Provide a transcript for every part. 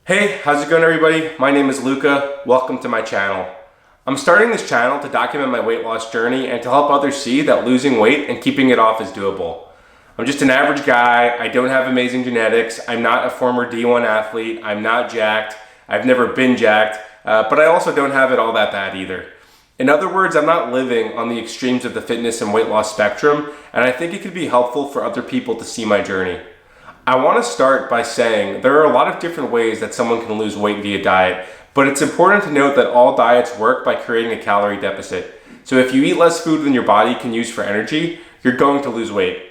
Hey, how's it going everybody? My name is Luca. Welcome to my channel. I'm starting this channel to document my weight loss journey and to help others see that losing weight and keeping it off is doable. I'm just an average guy. I don't have amazing genetics. I'm not a former D1 athlete. I'm not jacked. I've never been jacked, but I also don't have it all that bad either. In other words, I'm not living on the extremes of the fitness and weight loss spectrum, and I think it could be helpful for other people to see my journey. I want to start by saying there are a lot of different ways that someone can lose weight via diet, but it's important to note that all diets work by creating a calorie deficit. So if you eat less food than your body can use for energy, you're going to lose weight.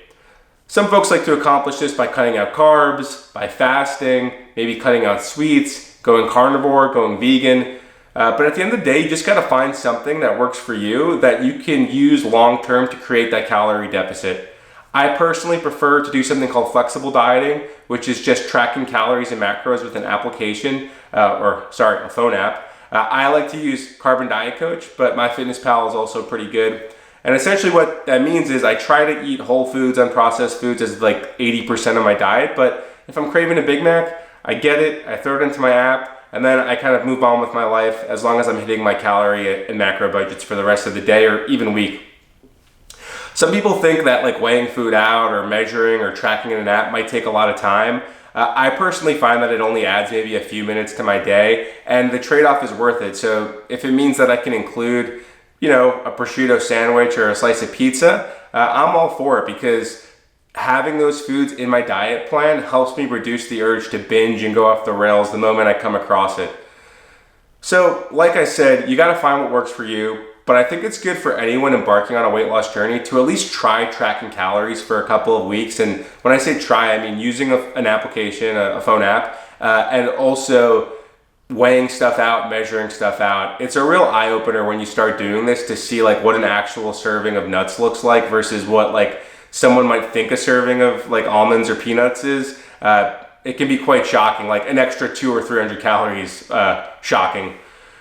Some folks like to accomplish this by cutting out carbs, by fasting, maybe cutting out sweets, going carnivore, going vegan. But at the end of the day, you just got to find something that works for you that you can use long term to create that calorie deficit. I personally prefer to do something called flexible dieting, which is just tracking calories and macros with an application, a phone app. I like to use Carbon Diet Coach, but MyFitnessPal is also pretty good. And essentially what that means is I try to eat whole foods, unprocessed foods as like 80% of my diet, but if I'm craving a Big Mac, I get it, I throw it into my app, and then I kind of move on with my life as long as I'm hitting my calorie and macro budgets for the rest of the day or even week. Some people think that like weighing food out or measuring or tracking in an app might take a lot of time. I personally find that it only adds maybe a few minutes to my day, and the trade-off is worth it. So if it means that I can include, a prosciutto sandwich or a slice of pizza, I'm all for it because having those foods in my diet plan helps me reduce the urge to binge and go off the rails the moment I come across it. So like I said, you got to find what works for you. But I think it's good for anyone embarking on a weight loss journey to at least try tracking calories for a couple of weeks. And when I say try, I mean using an application, a phone app, and also weighing stuff out, measuring stuff out. It's a real eye-opener when you start doing this to see like what an actual serving of nuts looks like versus what like someone might think a serving of like almonds or peanuts is. It can be quite shocking, like an extra 200 or 300 calories, shocking.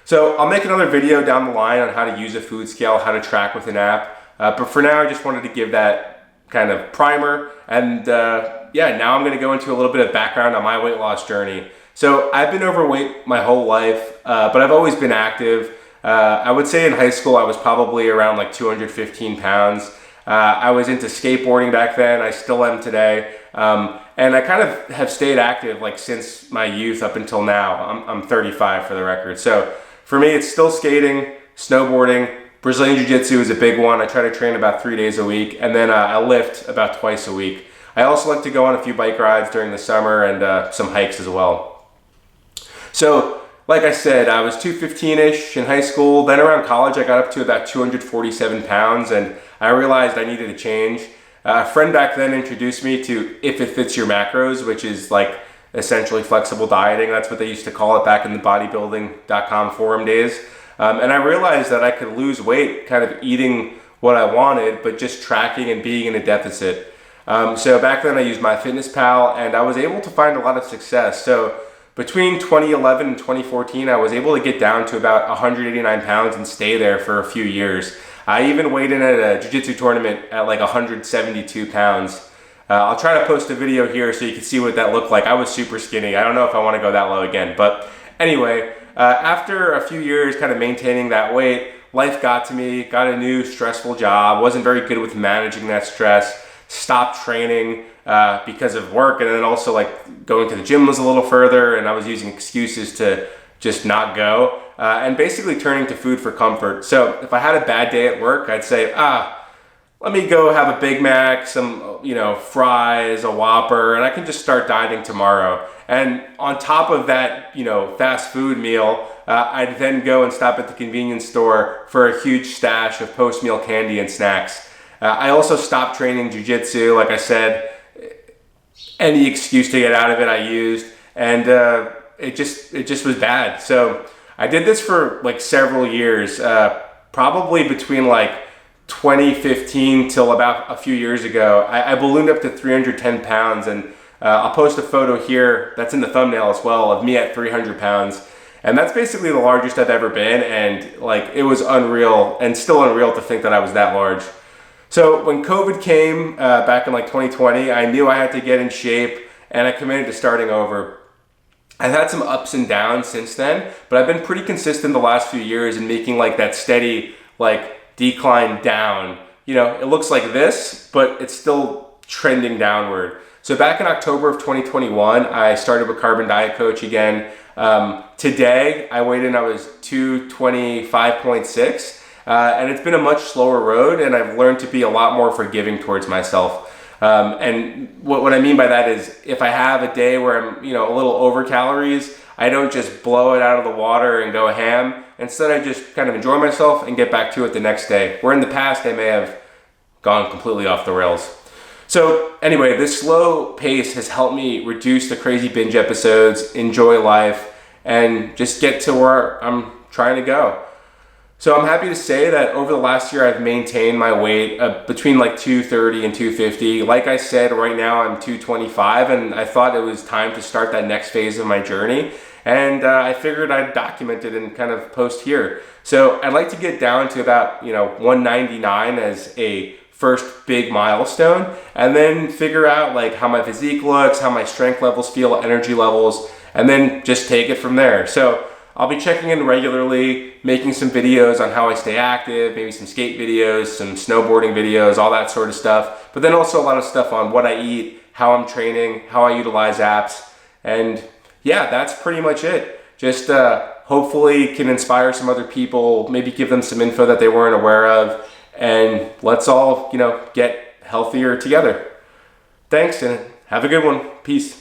So I'll make another video down the line on how to use a food scale, how to track with an app. But for now, I just wanted to give that kind of primer. And now I'm going to go into a little bit of background on my weight loss journey. So I've been overweight my whole life, but I've always been active. I would say in high school, I was probably around like 215 pounds. I was into skateboarding back then. I still am today. And I kind of have stayed active like since my youth up until now. I'm 35 for the record. So for me, it's still skating, snowboarding. Brazilian Jiu-Jitsu is a big one. I try to train about 3 days a week, and then I lift about twice a week. I also like to go on a few bike rides during the summer and some hikes as well. So, like I said, I was 215-ish in high school. Then around college, I got up to about 247 pounds, and I realized I needed a change. A friend back then introduced me to If It Fits Your Macros, which is like essentially flexible dieting. That's what they used to call it back in the bodybuilding.com forum days. And I realized that I could lose weight kind of eating what I wanted, but just tracking and being in a deficit. So back then I used MyFitnessPal and I was able to find a lot of success. So between 2011 and 2014, I was able to get down to about 189 pounds and stay there for a few years. I even weighed in at a jiu-jitsu tournament at like 172 pounds. I'll try to post a video here so you can see what that looked like. I was super skinny. I don't know if I want to go that low again. But anyway, after a few years kind of maintaining that weight, life got to me, got a new stressful job, wasn't very good with managing that stress, stopped training because of work, and then also like going to the gym was a little further, and I was using excuses to just not go, and basically turning to food for comfort. So if I had a bad day at work, I'd say, let me go have a Big Mac, some, fries, a Whopper, and I can just start dieting tomorrow. And on top of that, fast food meal, I'd then go and stop at the convenience store for a huge stash of post-meal candy and snacks. I also stopped training jiu-jitsu, like I said. Any excuse to get out of it, I used, and it just was bad. So I did this for like several years, probably between like 2015 till about a few years ago. I ballooned up to 310 pounds, and I'll post a photo here that's in the thumbnail as well of me at 300 pounds. And that's basically the largest I've ever been, and like it was unreal and still unreal to think that I was that large. So when COVID came back in like 2020, I knew I had to get in shape and I committed to starting over. I've had some ups and downs since then, but I've been pretty consistent the last few years in making like that steady like decline down. You know, it looks like this, but it's still trending downward. So back in October of 2021, I started with Carbon Diet Coach again. Today I weighed in, I was 225.6, and it's been a much slower road, and I've learned to be a lot more forgiving towards myself. And what I mean by that is if I have a day where I'm, you know, a little over calories, I don't just blow it out of the water and go ham. Instead, I just kind of enjoy myself and get back to it the next day. Where in the past, I may have gone completely off the rails. So anyway, this slow pace has helped me reduce the crazy binge episodes, enjoy life, and just get to where I'm trying to go. So I'm happy to say that over the last year, I've maintained my weight between like 230 and 250. Like I said, right now I'm 225, and I thought it was time to start that next phase of my journey. And I figured I'd document it and kind of post here. So I'd like to get down to about, 199 as a first big milestone, and then figure out like how my physique looks, how my strength levels feel, energy levels, and then just take it from there. So I'll be checking in regularly, making some videos on how I stay active, maybe some skate videos, some snowboarding videos, all that sort of stuff. But then also a lot of stuff on what I eat, how I'm training, how I utilize apps. And yeah, that's pretty much it. Just hopefully can inspire some other people, maybe give them some info that they weren't aware of. And let's all, get healthier together. Thanks, and have a good one. Peace.